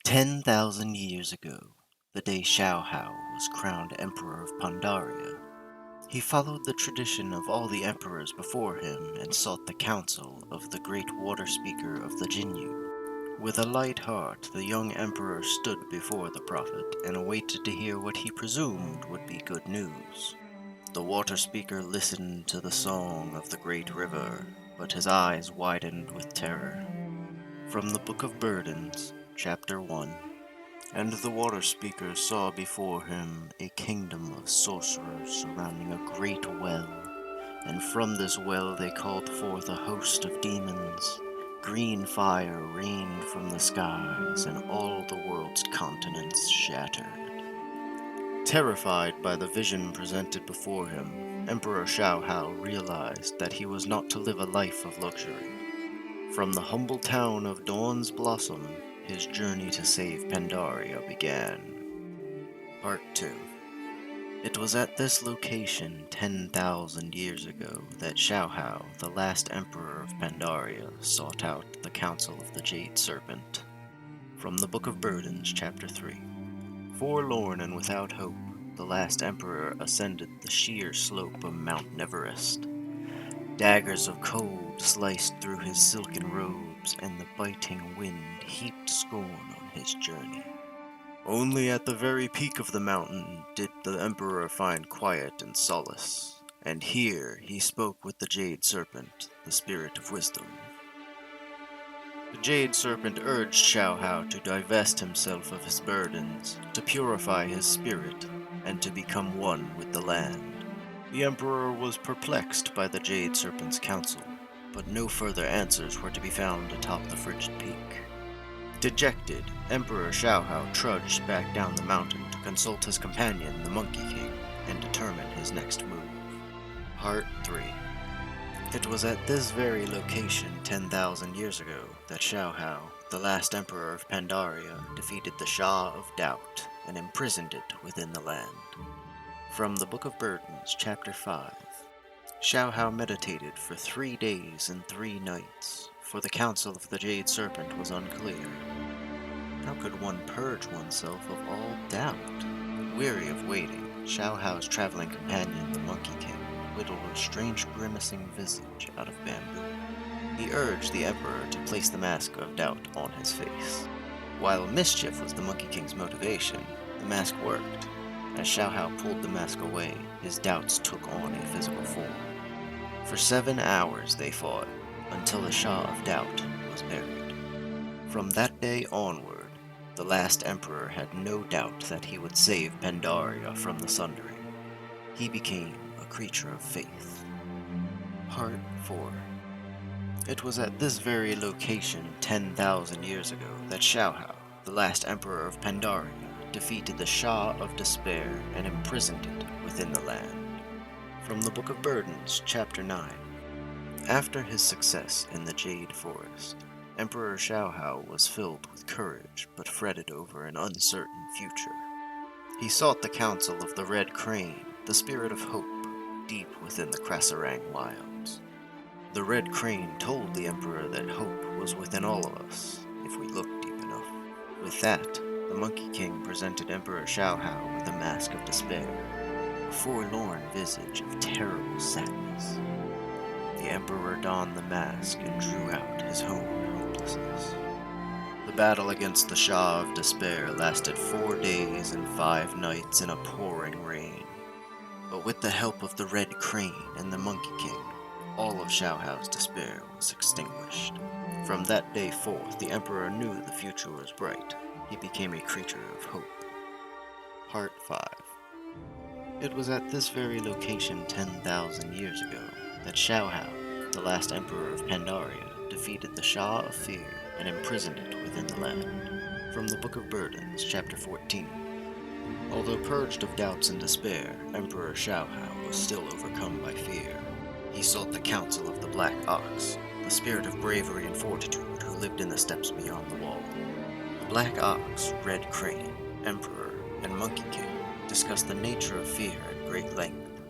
10,000 years ago, the day Xiao Hao was crowned Emperor of Pandaria, he followed the tradition of all the emperors before him and sought the counsel of the great water speaker of the Jinyu. With a light heart, the young emperor stood before the prophet and awaited to hear what he presumed would be good news. The water speaker listened to the song of the great river, but his eyes widened with terror. From the Book of Burdens, Chapter 1. And the water speaker saw before him a kingdom of sorcerers surrounding a great well, and from this well they called forth a host of demons. Green fire rained from the skies, and all the world's continents shattered. Terrified by the vision presented before him, Emperor Xiao Hao realized that he was not to live a life of luxury. From the humble town of Dawn's Blossom, his journey to save Pandaria began. Part 2. It was at this location 10,000 years ago that Xiao Hao, the last emperor of Pandaria, sought out the counsel of the Jade Serpent. From the Book of Burdens, Chapter 3. Forlorn and without hope, the last emperor ascended the sheer slope of Mount Everest. Daggers of cold sliced through his silken robes, and the biting wind heaped scorn on his journey. Only at the very peak of the mountain did the emperor find quiet and solace, and here he spoke with the Jade Serpent, the spirit of wisdom. The Jade Serpent urged Xiao Hao to divest himself of his burdens, to purify his spirit, and to become one with the land. The emperor was perplexed by the Jade Serpent's counsel, but no further answers were to be found atop the frigid peak. Dejected, Emperor Xiao Hao trudged back down the mountain to consult his companion, the Monkey King, and determine his next move. Part 3. It was at this very location 10,000 years ago that Xiao Hao, the last emperor of Pandaria, defeated the Shah of Doubt and imprisoned it within the land. From the Book of Burdens, Chapter 5. Xiao Hao meditated for 3 days and 3 nights, for the counsel of the Jade Serpent was unclear. How could one purge oneself of all doubt? Weary of waiting, Xiao Hao's traveling companion, the Monkey King, whittled a strange grimacing visage out of bamboo. He urged the Emperor to place the mask of doubt on his face. While mischief was the Monkey King's motivation, the mask worked. As Xiao Hao pulled the mask away, his doubts took on a physical form. For 7 hours they fought, until the Shah of Doubt was buried. From that day onward, the last emperor had no doubt that he would save Pandaria from the sundering. He became a creature of faith. Part 4. It was at this very location 10,000 years ago that Xiao Hao, the last emperor of Pandaria, defeated the Shah of Despair and imprisoned it within the land. From the Book of Burdens, Chapter 9. After his success in the Jade Forest, Emperor Xiao Hao was filled with courage but fretted over an uncertain future. He sought the counsel of the Red Crane, the spirit of hope, deep within the Krasarang wilds. The Red Crane told the Emperor that hope was within all of us, if we looked deep enough. With that, the Monkey King presented Emperor Xiao Hao with a mask of despair, a forlorn visage of terrible sadness. The Emperor donned the mask and drew out his own hopelessness. The battle against the Shah of Despair lasted 4 days and 5 nights in a pouring rain. But with the help of the Red Crane and the Monkey King, all of Xiao Hao's despair was extinguished. From that day forth, the Emperor knew the future was bright. He became a creature of hope. Part 5. It was at this very location 10,000 years ago that Xiao Hao, the last emperor of Pandaria, defeated the Shah of Fear and imprisoned it within the land. From the Book of Burdens, Chapter 14. Although purged of doubts and despair, Emperor Xiao Hao was still overcome by fear. He sought the counsel of the Black Ox, the spirit of bravery and fortitude who lived in the steppes beyond the wall. The Black Ox, Red Crane, Emperor, and Monkey King discussed the nature of fear at great length,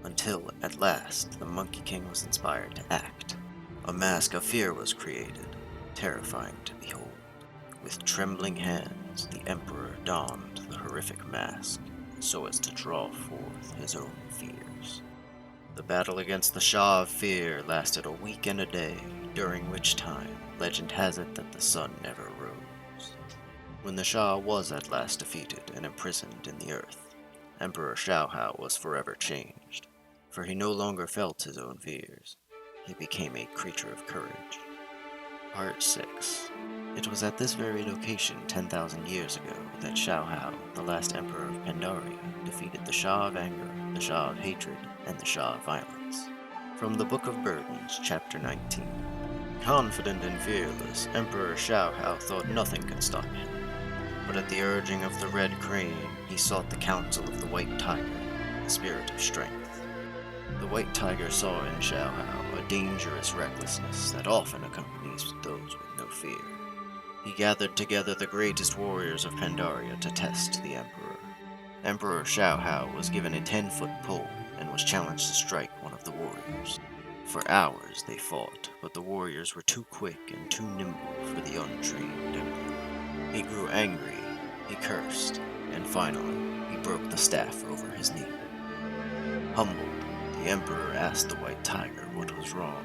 until, at last, the Monkey King was inspired to act. A mask of fear was created, terrifying to behold. With trembling hands, the Emperor donned the horrific mask so as to draw forth his own fears. The battle against the Shah of Fear lasted a week and a day, during which time legend has it that the sun never rose. When the Shah was at last defeated and imprisoned in the earth, Emperor Xiaohao was forever changed, for he no longer felt his own fears. He became a creature of courage. Part 6. It was at this very location 10,000 years ago that Xiaohao, the last emperor of Pandaria, defeated the Shah of Anger, the Shah of Hatred, and the Shah of Violence. From the Book of Burdens, Chapter 19. Confident and fearless, Emperor Xiaohao thought nothing could stop him. But at the urging of the Red Crane, he sought the counsel of the White Tiger, the spirit of strength. The White Tiger saw in Xiaohao a dangerous recklessness that often accompanies those with no fear. He gathered together the greatest warriors of Pandaria to test the Emperor. Emperor Xiaohao was given a 10-foot pole and was challenged to strike one of the warriors. For hours they fought, but the warriors were too quick and too nimble for the untrained Emperor. He grew angry, he cursed, and finally he broke the staff over his knee. Humbled, the Emperor asked the White Tiger what was wrong,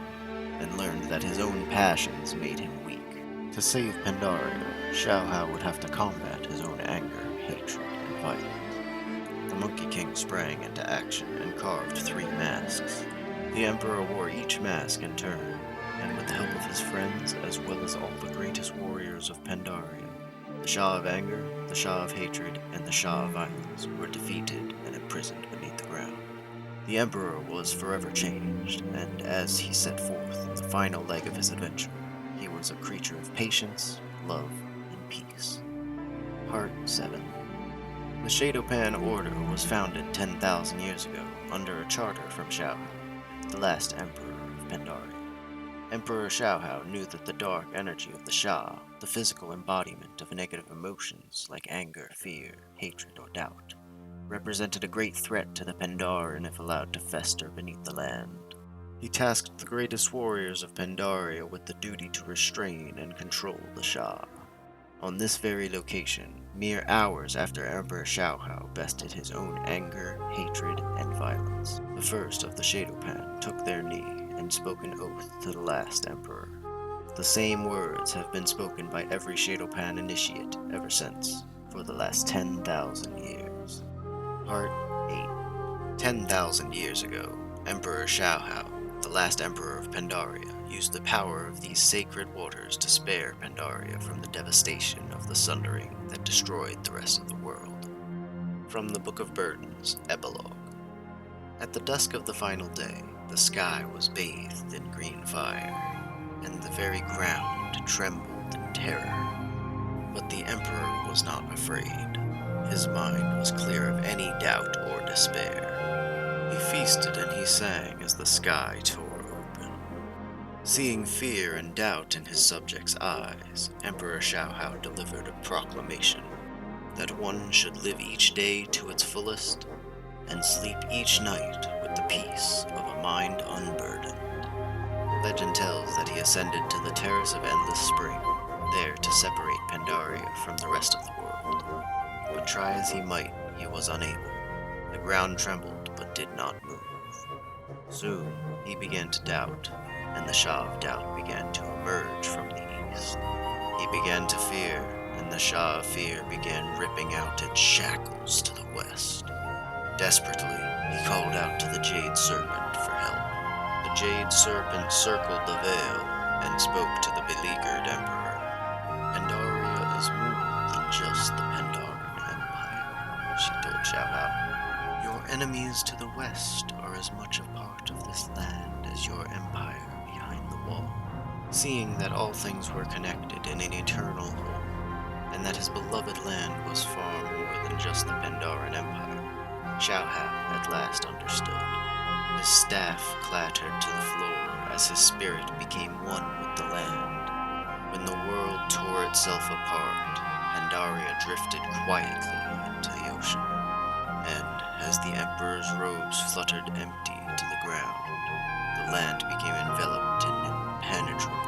and learned that his own passions made him weak. To save Pandaria, Xiaohao would have to combat his own anger, hatred, and violence. The Monkey King sprang into action and carved 3 masks. The Emperor wore each mask in turn, and with the help of his friends, as well as all the greatest warriors of Pandaria, the Shah of Anger, the Shah of Hatred, and the Shah of Violence were defeated and imprisoned beneath the ground. The Emperor was forever changed, and as he set forth in the final leg of his adventure, he was a creature of patience, love, and peace. Part 7. The Shadowpan Order was founded 10,000 years ago under a charter from Xiaohao, the last emperor of Pandaria. Emperor Xiaohao knew that the dark energy of the Shah, the physical embodiment of negative emotions like anger, fear, hatred, or doubt, represented a great threat to the Pandaren if allowed to fester beneath the land. He tasked the greatest warriors of Pandaria with the duty to restrain and control the Shah. On this very location, mere hours after Emperor Xiaohao bested his own anger, hatred, and violence, the first of the Shadowpan took their knee and spoke an oath to the last emperor. The same words have been spoken by every Shadowpan initiate ever since, for the last 10,000 years. Part 8. 10,000 years ago, Emperor Xiaohao, the last emperor of Pandaria, used the power of these sacred waters to spare Pandaria from the devastation of the sundering that destroyed the rest of the world. From the Book of Burdens, Epilogue. At the dusk of the final day, the sky was bathed in green fire, and the very ground trembled in terror. But the Emperor was not afraid. His mind was clear of any doubt or despair. He feasted and he sang as the sky tore open. Seeing fear and doubt in his subjects' eyes, Emperor Xiaohao delivered a proclamation that one should live each day to its fullest and sleep each night with the peace of a mind unburdened. Legend tells that he ascended to the Terrace of Endless Spring, there to separate Pandaria from the rest of the world. But try as he might, he was unable. The ground trembled but did not move. Soon he began to doubt, and the Shah of Doubt began to emerge from the east. He began to fear, and the Shah of Fear began ripping out its shackles to the west. Desperately, he called out to the Jade Serpent for help. The Jade Serpent circled the veil and spoke to the beleaguered Emperor. Pandaria is more than just the Pandaren Empire, she told Xiaohao. Your enemies to the west are as much a part of this land as your empire behind the wall. Seeing that all things were connected in an eternal whole, and that his beloved land was far more than just the Pandaren Empire, Xiaohao at last understood. His staff clattered to the floor as his spirit became one with the land. When the world tore itself apart, Pandaria drifted quietly into the ocean, and as the Emperor's robes fluttered empty to the ground, the land became enveloped in impenetrable